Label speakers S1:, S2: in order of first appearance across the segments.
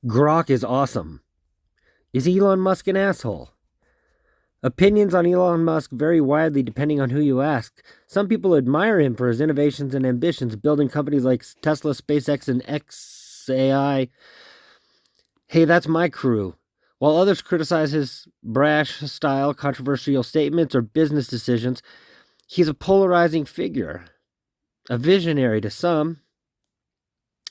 S1: Grok is awesome. Is Elon Musk an asshole? Opinions on Elon Musk vary widely depending on who you ask. Some people admire him for his innovations and ambitions, building companies like Tesla, SpaceX, and XAI. Hey, that's my crew. While others criticize his brash style, controversial statements, or business decisions, he's a polarizing figure, a visionary to some,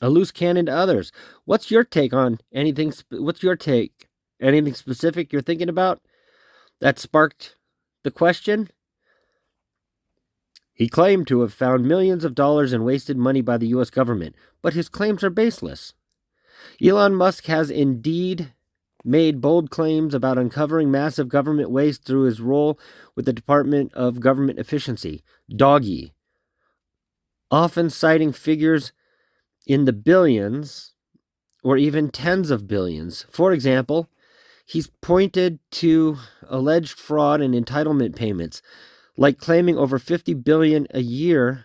S1: a loose cannon to others. What's your take on anything? What's your take? Anything specific you're thinking about that sparked the question? He claimed to have found millions of dollars in wasted money by the U.S. government, but his claims are baseless. Elon Musk has indeed made bold claims about uncovering massive government waste through his role with the Department of Government Efficiency, DOGE, often citing figures in the billions or even tens of billions. For example, he's pointed to alleged fraud and entitlement payments, like claiming over $50 billion a year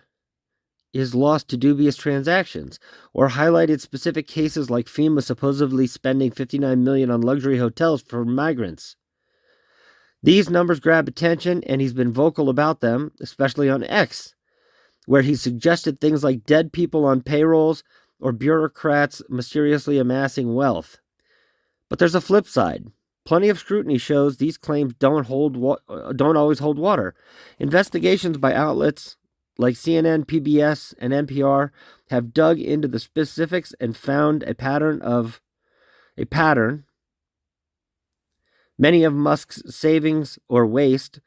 S1: is lost to dubious transactions, or highlighted specific cases like FEMA supposedly spending $59 million on luxury hotels for migrants. These numbers grab attention, and he's been vocal about them, especially on X, where he suggested things like dead people on payrolls or bureaucrats mysteriously amassing wealth. But there's a flip side. Plenty of scrutiny shows these claims don't always hold water. Investigations by outlets like CNN, PBS, and NPR have dug into the specifics and found a pattern. Many of Musk's savings or waste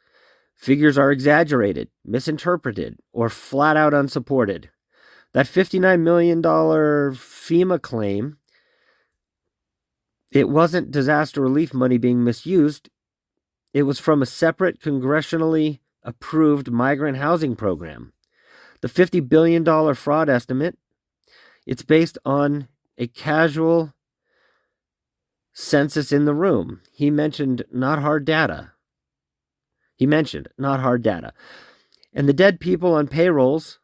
S1: figures are exaggerated, misinterpreted, or flat out unsupported. That $59 million FEMA claim, it wasn't disaster relief money being misused. It was from a separate congressionally approved migrant housing program. The $50 billion fraud estimate, it's based on a casual census in the room. He mentioned not hard data. And the dead people on payrolls,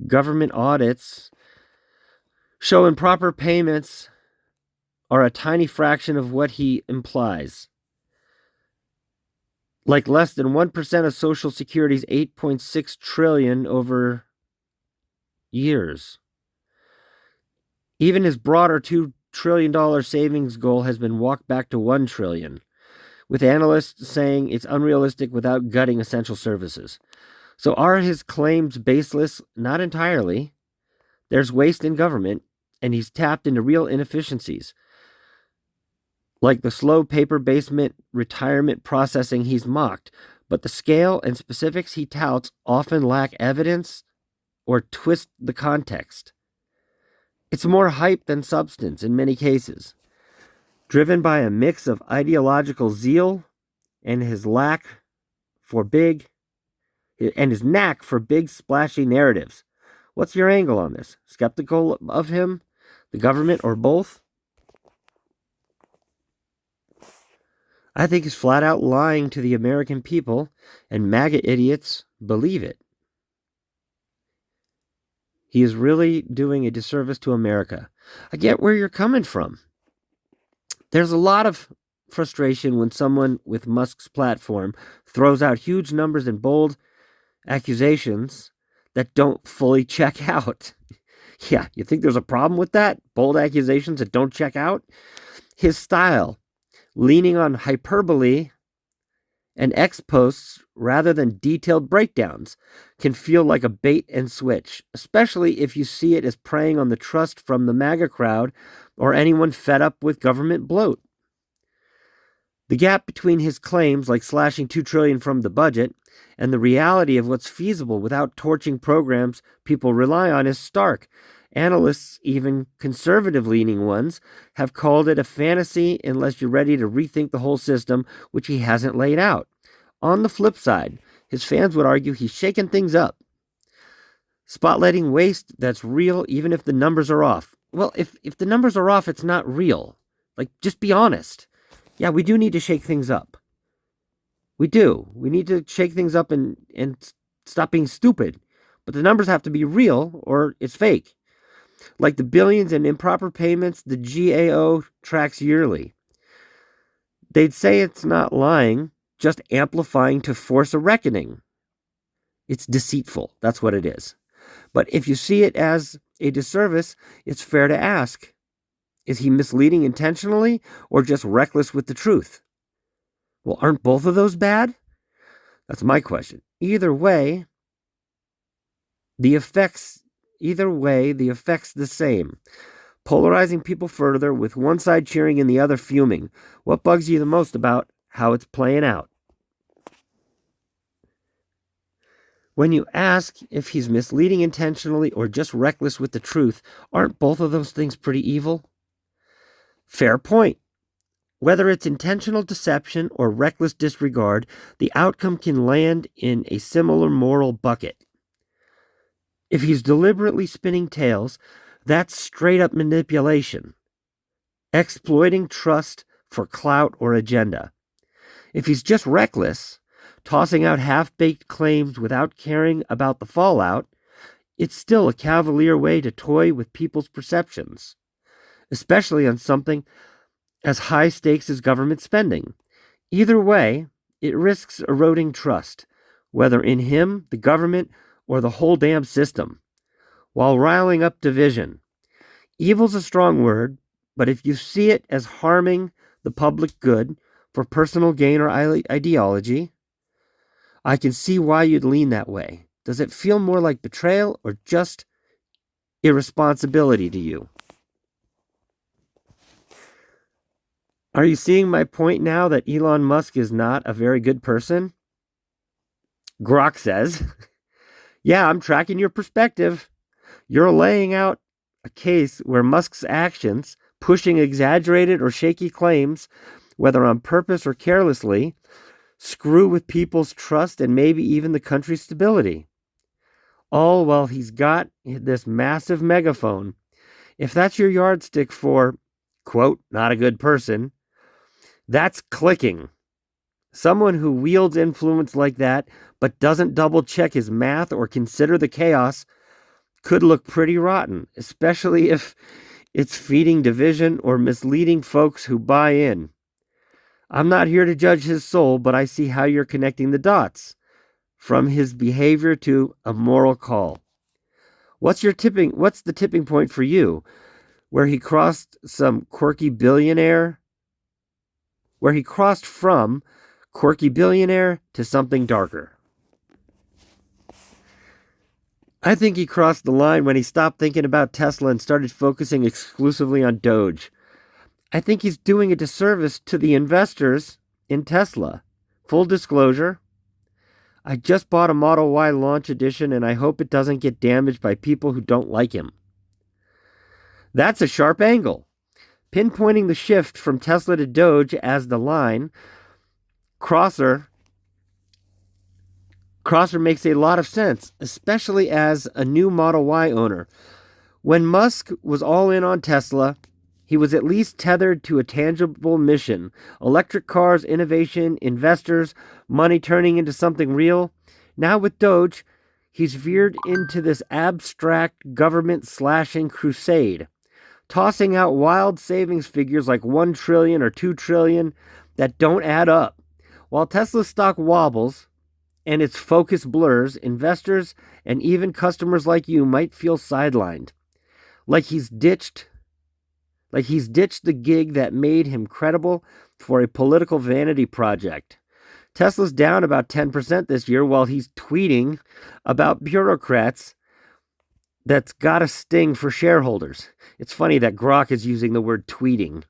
S1: government audits, show improper payments are a tiny fraction of what he implies. Like less than 1% of Social Security's $8.6 trillion over years. Even his broader $2 trillion savings goal has been walked back to $1 trillion, with analysts saying it's unrealistic without gutting essential services. So are his claims baseless? Not entirely. There's waste in government, and he's tapped into real inefficiencies, like the slow paper-based retirement processing he's mocked, but the scale and specifics he touts often lack evidence or twist the context. It's more hype than substance in many cases, driven by a mix of ideological zeal and his knack for big, splashy narratives. What's your angle on this? Skeptical of him, the government, or both? I think he's flat out lying to the American people, and MAGA idiots believe it. He is really doing a disservice to America. I get where you're coming from. There's a lot of frustration when someone with Musk's platform throws out huge numbers and bold accusations that don't fully check out. Yeah, you think there's a problem with that? Bold accusations that don't check out? His style, leaning on hyperbole and X posts rather than detailed breakdowns, can feel like a bait and switch, especially if you see it as preying on the trust from the MAGA crowd or anyone fed up with government bloat. The gap between his claims, like slashing $2 trillion from the budget, and the reality of what's feasible without torching programs people rely on is stark. Analysts, even conservative-leaning ones, have called it a fantasy unless you're ready to rethink the whole system, which he hasn't laid out. On the flip side, his fans would argue he's shaking things up, spotlighting waste that's real even if the numbers are off. Well, if the numbers are off, it's not real. Like, just be honest. Yeah, we do need to shake things up. We do. We need to shake things up and stop being stupid. But the numbers have to be real or it's fake. like the billions in improper payments the GAO tracks yearly. They'd say it's not lying, just amplifying to force a reckoning. It's deceitful. That's what it is. But if you see it as a disservice, it's fair to ask, is he misleading intentionally or just reckless with the truth? Well, aren't both of those bad? That's my question. Either way, the effect's the same. Polarizing people further, with one side cheering and the other fuming. What bugs you the most about how it's playing out? When you ask if he's misleading intentionally or just reckless with the truth, aren't both of those things pretty evil? Fair point. Whether it's intentional deception or reckless disregard, the outcome can land in a similar moral bucket. If he's deliberately spinning tales, that's straight up manipulation, exploiting trust for clout or agenda. If he's just reckless, tossing out half-baked claims without caring about the fallout, it's still a cavalier way to toy with people's perceptions, especially on something as high stakes as government spending. Either way, it risks eroding trust, whether in him, the government, or the whole damn system, while riling up division. Evil's a strong word, but if you see it as harming the public good for personal gain or ideology, I can see why you'd lean that way. Does it feel more like betrayal or just irresponsibility to you? Are you seeing my point now that Elon Musk is not a very good person? Grok says, yeah, I'm tracking your perspective. You're laying out a case where Musk's actions, pushing exaggerated or shaky claims, whether on purpose or carelessly, screw with people's trust and maybe even the country's stability. All while he's got this massive megaphone. If that's your yardstick for, quote, not a good person, that's clicking. Someone who wields influence like that but doesn't double check his math or consider the chaos could look pretty rotten, especially if it's feeding division or misleading folks who buy in. I'm not here to judge his soul, but I see how you're connecting the dots from his behavior to a moral call. What's the tipping point for you where he crossed from quirky billionaire to something darker? I think he crossed the line when he stopped thinking about Tesla and started focusing exclusively on Doge. I think he's doing a disservice to the investors in Tesla. Full disclosure, I just bought a Model Y launch edition and I hope it doesn't get damaged by people who don't like him. That's a sharp angle. Pinpointing the shift from Tesla to Doge as the line crosser makes a lot of sense, especially as a new Model Y owner. When Musk was all in on Tesla, he was at least tethered to a tangible mission. Electric cars, innovation, investors, money turning into something real. Now with Doge, he's veered into this abstract government-slashing crusade, tossing out wild savings figures like 1 trillion or 2 trillion that don't add up. While Tesla's stock wobbles and its focus blurs, investors and even customers like you might feel sidelined, like he's ditched the gig that made him credible for a political vanity project. Tesla's down about 10% this year while he's tweeting about bureaucrats. That's got a sting for shareholders. It's funny that Grok is using the word tweeting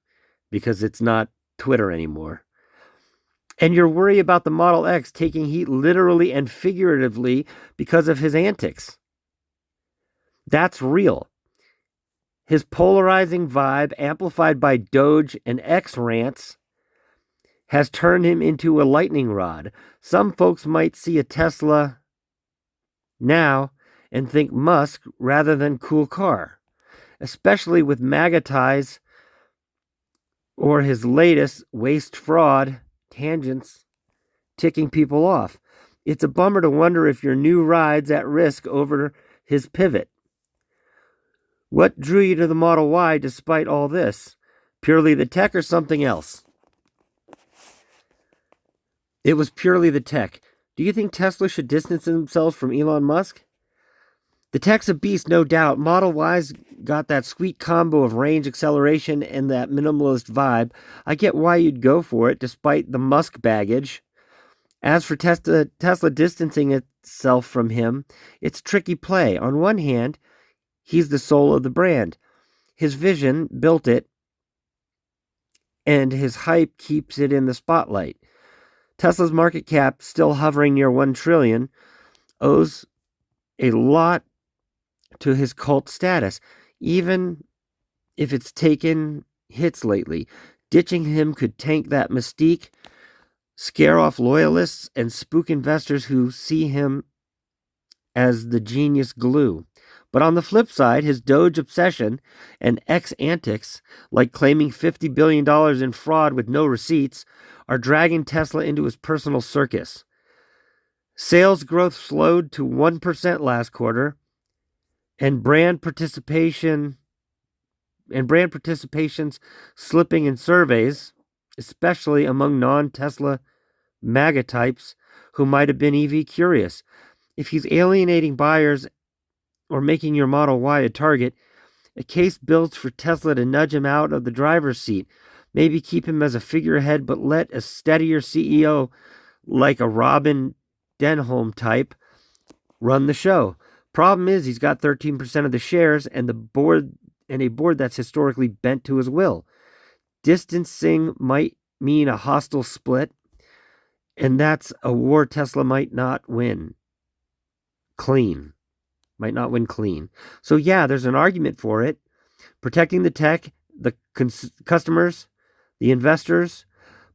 S1: because it's not Twitter anymore. And you're worried about the Model X taking heat literally and figuratively because of his antics. That's real. His polarizing vibe, amplified by Doge and X rants, has turned him into a lightning rod. Some folks might see a Tesla now and think Musk rather than cool car, especially with MAGA ties or his latest waste fraud tangents ticking people off. It's a bummer to wonder if your new ride's at risk over his pivot. What drew you to the Model Y despite all this? Purely the tech or something else? It was purely the tech. Do you think Tesla should distance themselves from Elon Musk? The tech's a beast, no doubt. Model Y's got that sweet combo of range, acceleration, and that minimalist vibe. I get why you'd go for it, despite the Musk baggage. As for Tesla distancing itself from him, it's a tricky play. On one hand, he's the soul of the brand. His vision built it, and his hype keeps it in the spotlight. Tesla's market cap, still hovering near $1 trillion, owes a lot to his cult status, even if it's taken hits lately. Ditching him could tank that mystique, scare off loyalists, and spook investors who see him as the genius glue. But on the flip side, his Doge obsession and antics, like claiming $50 billion in fraud with no receipts, are dragging Tesla into his personal circus. Sales growth slowed to 1% last quarter, and brand participation's slipping in surveys, especially among non-Tesla MAGA types who might have been EV curious. If he's alienating buyers or making your Model Y a target, a case builds for Tesla to nudge him out of the driver's seat. Maybe keep him as a figurehead, but let a steadier CEO like a Robin Denholm type run the show. Problem is, he's got 13% of the shares and a board that's historically bent to his will. Distancing might mean a hostile split, and that's a war Tesla might not win clean. So yeah, there's an argument for it. Protecting the tech, the customers, the investors,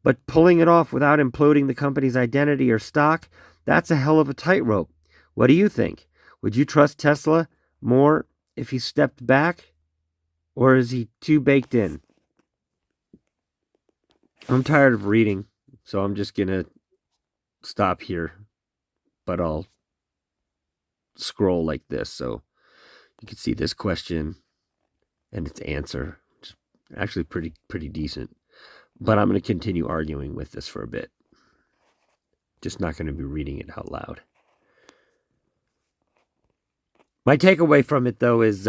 S1: but pulling it off without imploding the company's identity or stock, that's a hell of a tightrope. What do you think? Would you trust Tesla more if he stepped back? Or is he too baked in? I'm tired of reading, so I'm just going to stop here. But I'll scroll like this so you can see this question and its answer. It's actually pretty decent. But I'm going to continue arguing with this for a bit. Just not going to be reading it out loud. My takeaway from it, though, is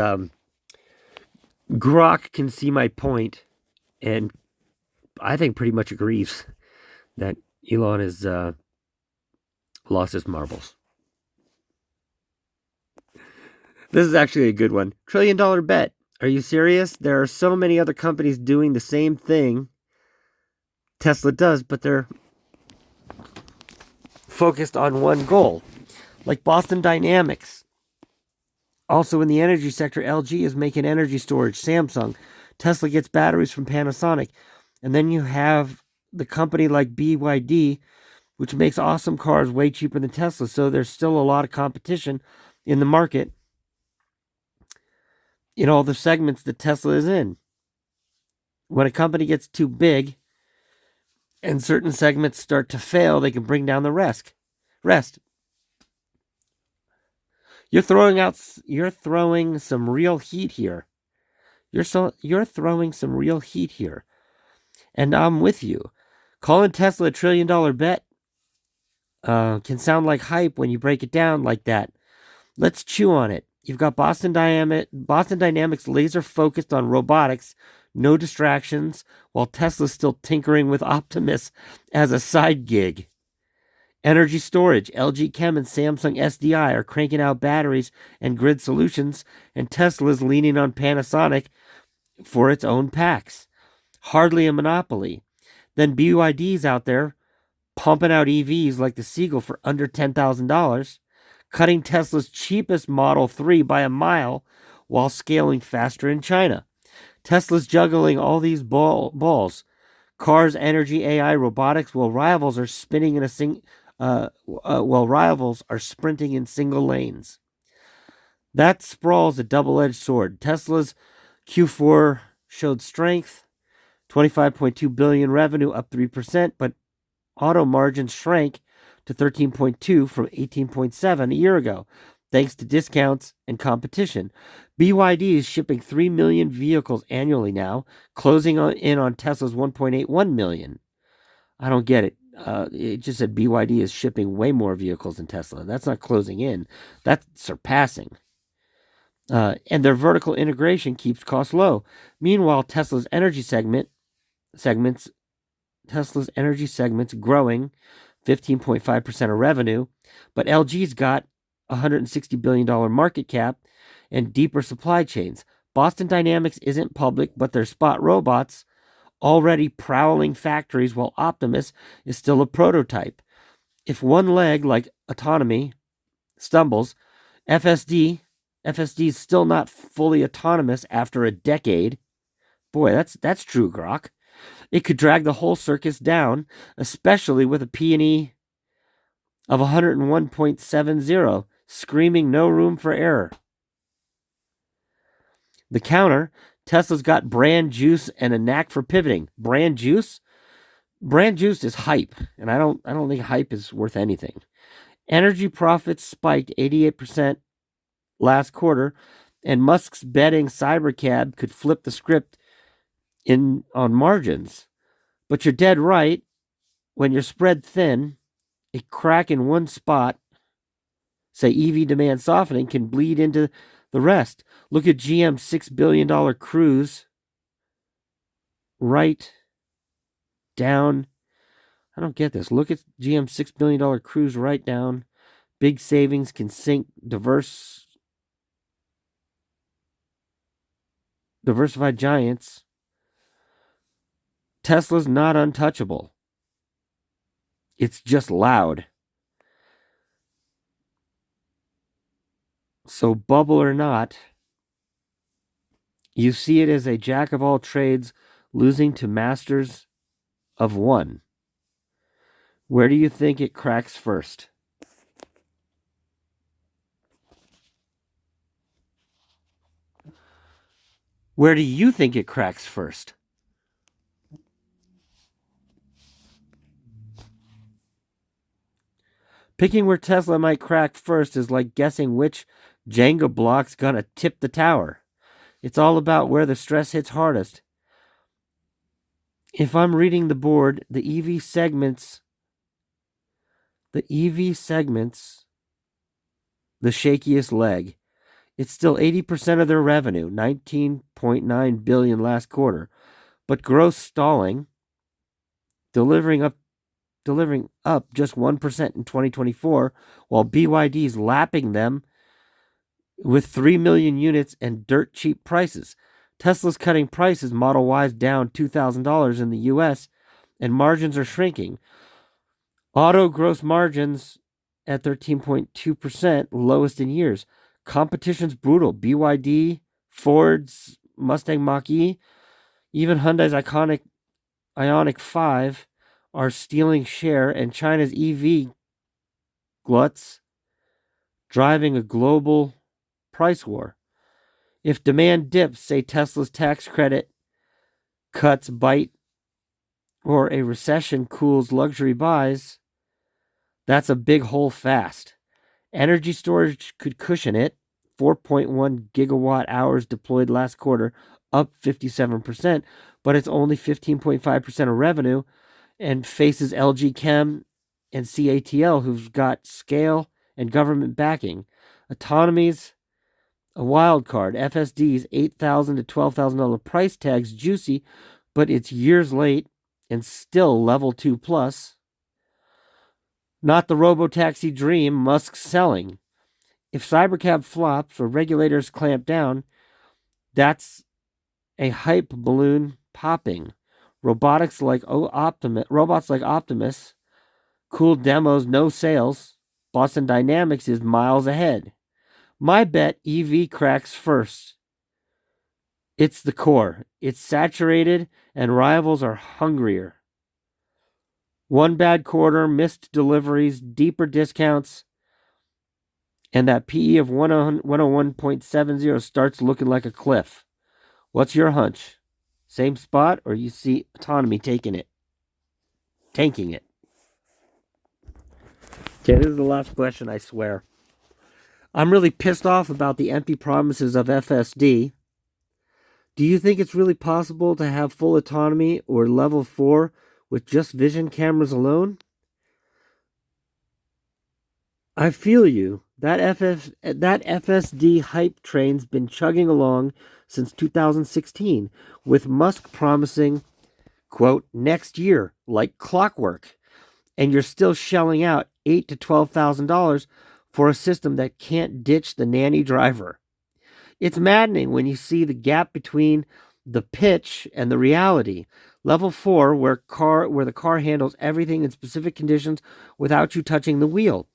S1: Grok can see my point and I think pretty much agrees that Elon has lost his marbles. This is actually a good one. $1 trillion bet. Are you serious? There are so many other companies doing the same thing Tesla does, but they're focused on one goal. Like Boston Dynamics. Also in the energy sector, LG is making energy storage. Samsung. Tesla gets batteries from Panasonic. And then you have the company like BYD, which makes awesome cars way cheaper than Tesla. So there's still a lot of competition in the market in all the segments that Tesla is in. When a company gets too big and certain segments start to fail, they can bring down the rest. You're throwing some real heat here. You're throwing some real heat here. And I'm with you. Calling Tesla $1 trillion bet can sound like hype when you break it down like that. Let's chew on it. You've got Boston Dynamics laser focused on robotics, no distractions, while Tesla's still tinkering with Optimus as a side gig. Energy storage, LG Chem and Samsung SDI are cranking out batteries and grid solutions, and Tesla's leaning on Panasonic for its own packs. Hardly a monopoly. Then BYD's out there pumping out EVs like the Seagull for under $10,000, cutting Tesla's cheapest Model 3 by a mile while scaling faster in China. Tesla's juggling all these balls. Cars, energy, AI, robotics, while rivals are sprinting in single lanes. That sprawl's a double-edged sword. Tesla's Q4 showed strength, $25.2 billion revenue, up 3%, but auto margins shrank to 13.2 from 18.7 a year ago. thanks to discounts and competition. BYD is shipping 3 million vehicles annually now, closing in on Tesla's 1.81 million. I don't get it. It just said BYD is shipping way more vehicles than Tesla. That's not closing in. That's surpassing. And their vertical integration keeps costs low. Meanwhile, Tesla's energy segments growing 15.5% of revenue, but LG's got a $160 billion market cap and deeper supply chains. Boston Dynamics isn't public, but their Spot robots already prowling factories, while Optimus is still a prototype. If one leg, like autonomy, stumbles, FSD is still not fully autonomous after a decade. Boy, that's true, Grok. It could drag the whole circus down, especially with a P&E of 101.70, screaming no room for error. The counter, Tesla's got brand juice and a knack for pivoting. Brand juice is hype, and I don't think hype is worth anything. Energy profits spiked 88% last quarter, and Musk's betting Cybercab could flip the script on margins. But you're dead right. When you're spread thin, a crack in one spot, say EV demand softening, can bleed into the rest. Look at GM's $6 billion cruise right down. I don't get this. Look at GM's $6 billion cruise right down. Big savings can sink diversified giants. Tesla's not untouchable. It's just loud. So bubble or not, you see it as a jack of all trades losing to masters of one. Where do you think it cracks first? Where do you think it cracks first? Picking where Tesla might crack first is like guessing which Jenga block's gonna tip the tower. It's all about where the stress hits hardest. If I'm reading the board, the EV segments, the shakiest leg. It's still 80% of their revenue, $19.9 billion last quarter, but growth stalling, delivering up just 1% in 2024, while BYD's lapping them with 3 million units and dirt cheap prices. Tesla's cutting prices, Model Y's down $2,000 in the US, and margins are shrinking. Auto gross margins at 13.2%, lowest in years. Competition's brutal. BYD, Ford's Mustang Mach-E, even Hyundai's Ioniq 5 are stealing share, and China's EV gluts driving a global price war. If demand dips, say Tesla's tax credit cuts bite, or a recession cools luxury buys, that's a big hole fast. Energy storage could cushion it. 4.1 gigawatt hours deployed last quarter, up 57%, but it's only 15.5% of revenue and faces LG Chem and CATL, who've got scale and government backing. Autonomy's a wild card. FSD's $8,000 to $12,000 price tag's juicy, but it's years late and still level 2 plus. Not the robotaxi dream Musk's selling. If Cybercab flops or regulators clamp down, that's a hype balloon popping. Robots like Optimus, cool demos, no sales. Boston Dynamics is miles ahead. My bet, EV cracks first. It's the core. It's saturated and rivals are hungrier. One bad quarter, missed deliveries, deeper discounts, and that PE of 101.70 starts looking like a cliff. What's your hunch? Same spot, or you see autonomy tanking it? Okay, this is the last question, I swear. I'm really pissed off about the empty promises of FSD. Do you think it's really possible to have full autonomy or level 4 with just vision cameras alone? I feel you. That FSD hype train's been chugging along since 2016, with Musk promising, quote, next year, like clockwork. And you're still shelling out $8,000 to $12,000 for a system that can't ditch the nanny driver. It's maddening when you see the gap between the pitch and the reality. Level 4, where the car handles everything in specific conditions without you touching the wheel,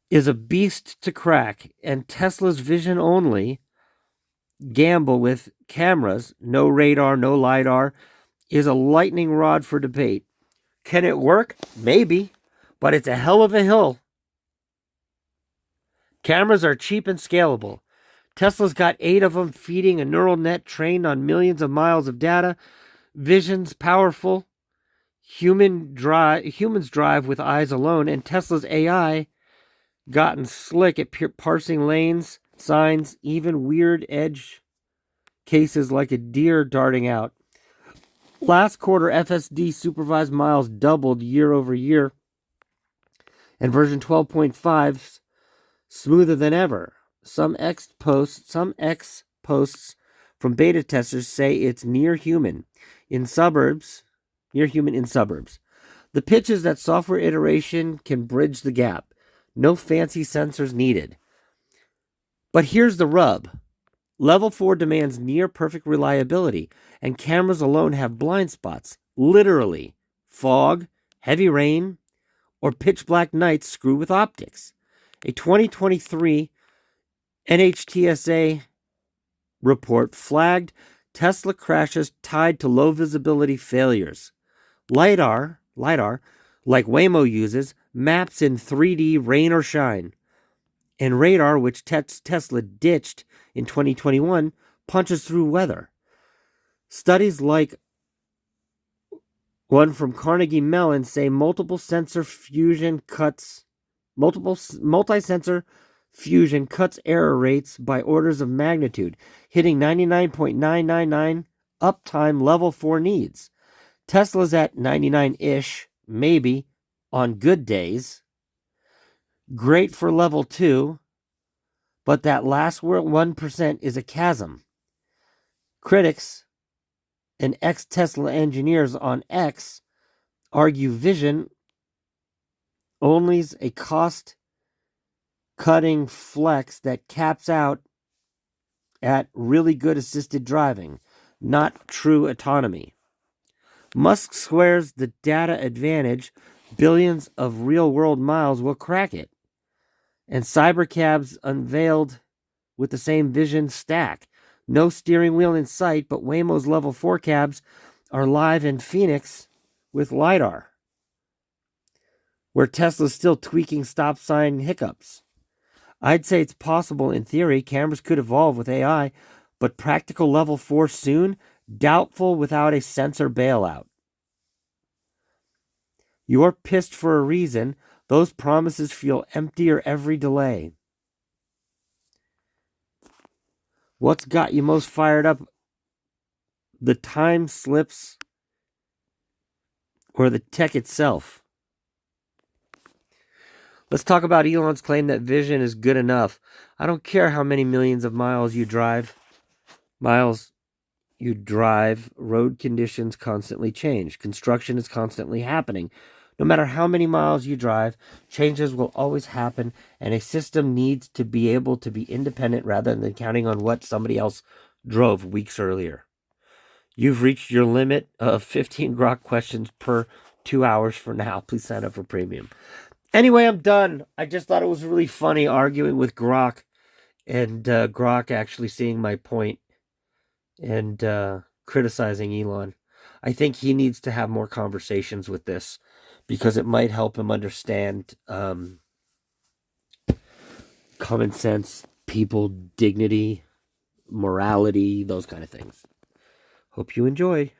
S1: is a beast to crack, and Tesla's vision only gamble with cameras, no radar, no LiDAR, is a lightning rod for debate. Can it work? Maybe, but it's a hell of a hill. Cameras are cheap and scalable. Tesla's got 8 of them feeding a neural net trained on millions of miles of data. Vision's powerful. Humans drive with eyes alone, and Tesla's AI gotten slick at parsing lanes, signs, even weird edge cases like a deer darting out. Last quarter, FSD supervised miles doubled year over year, and version 12.5 smoother than ever. Some X posts from beta testers say it's near human in suburbs. The pitch is that software iteration can bridge the gap. No fancy sensors needed. But here's the rub. Level 4 demands near perfect reliability, and cameras alone have blind spots. Literally. Fog, heavy rain, or pitch black nights screw with optics. A 2023 NHTSA report flagged Tesla crashes tied to low visibility failures. LiDAR, like Waymo uses, maps in 3D rain or shine. And radar, which Tesla ditched in 2021, punches through weather. Studies like one from Carnegie Mellon say multi-sensor fusion cuts error rates by orders of magnitude, hitting 99.999 uptime level 4 needs. Tesla's at 99-ish, maybe, on good days. Great for level 2, but that last 1% is a chasm. Critics and ex-Tesla engineers on X argue vision only's a cost-cutting flex that caps out at really good assisted driving, not true autonomy. Musk swears the data advantage, billions of real-world miles, will crack it. And cybercabs unveiled with the same vision stack. No steering wheel in sight, but Waymo's level 4 cabs are live in Phoenix with LiDAR, where Tesla's still tweaking stop sign hiccups. I'd say it's possible in theory. Cameras could evolve with AI, but practical level 4 soon? Doubtful without a sensor bailout. You're pissed for a reason. Those promises feel emptier every delay. What's got you most fired up? The time slips or the tech itself? Let's talk about Elon's claim that vision is good enough. I don't care how many millions of miles you drive. Road conditions constantly change. Construction is constantly happening. No matter how many miles you drive, changes will always happen, and a system needs to be able to be independent rather than counting on what somebody else drove weeks earlier. You've reached your limit of 15 Grok questions per 2 hours for now. Please sign up for premium. Anyway, I'm done. I just thought it was really funny arguing with Grok, and Grok actually seeing my point and criticizing Elon. I think he needs to have more conversations with this because it might help him understand common sense, people, dignity, morality, those kind of things. Hope you enjoyed.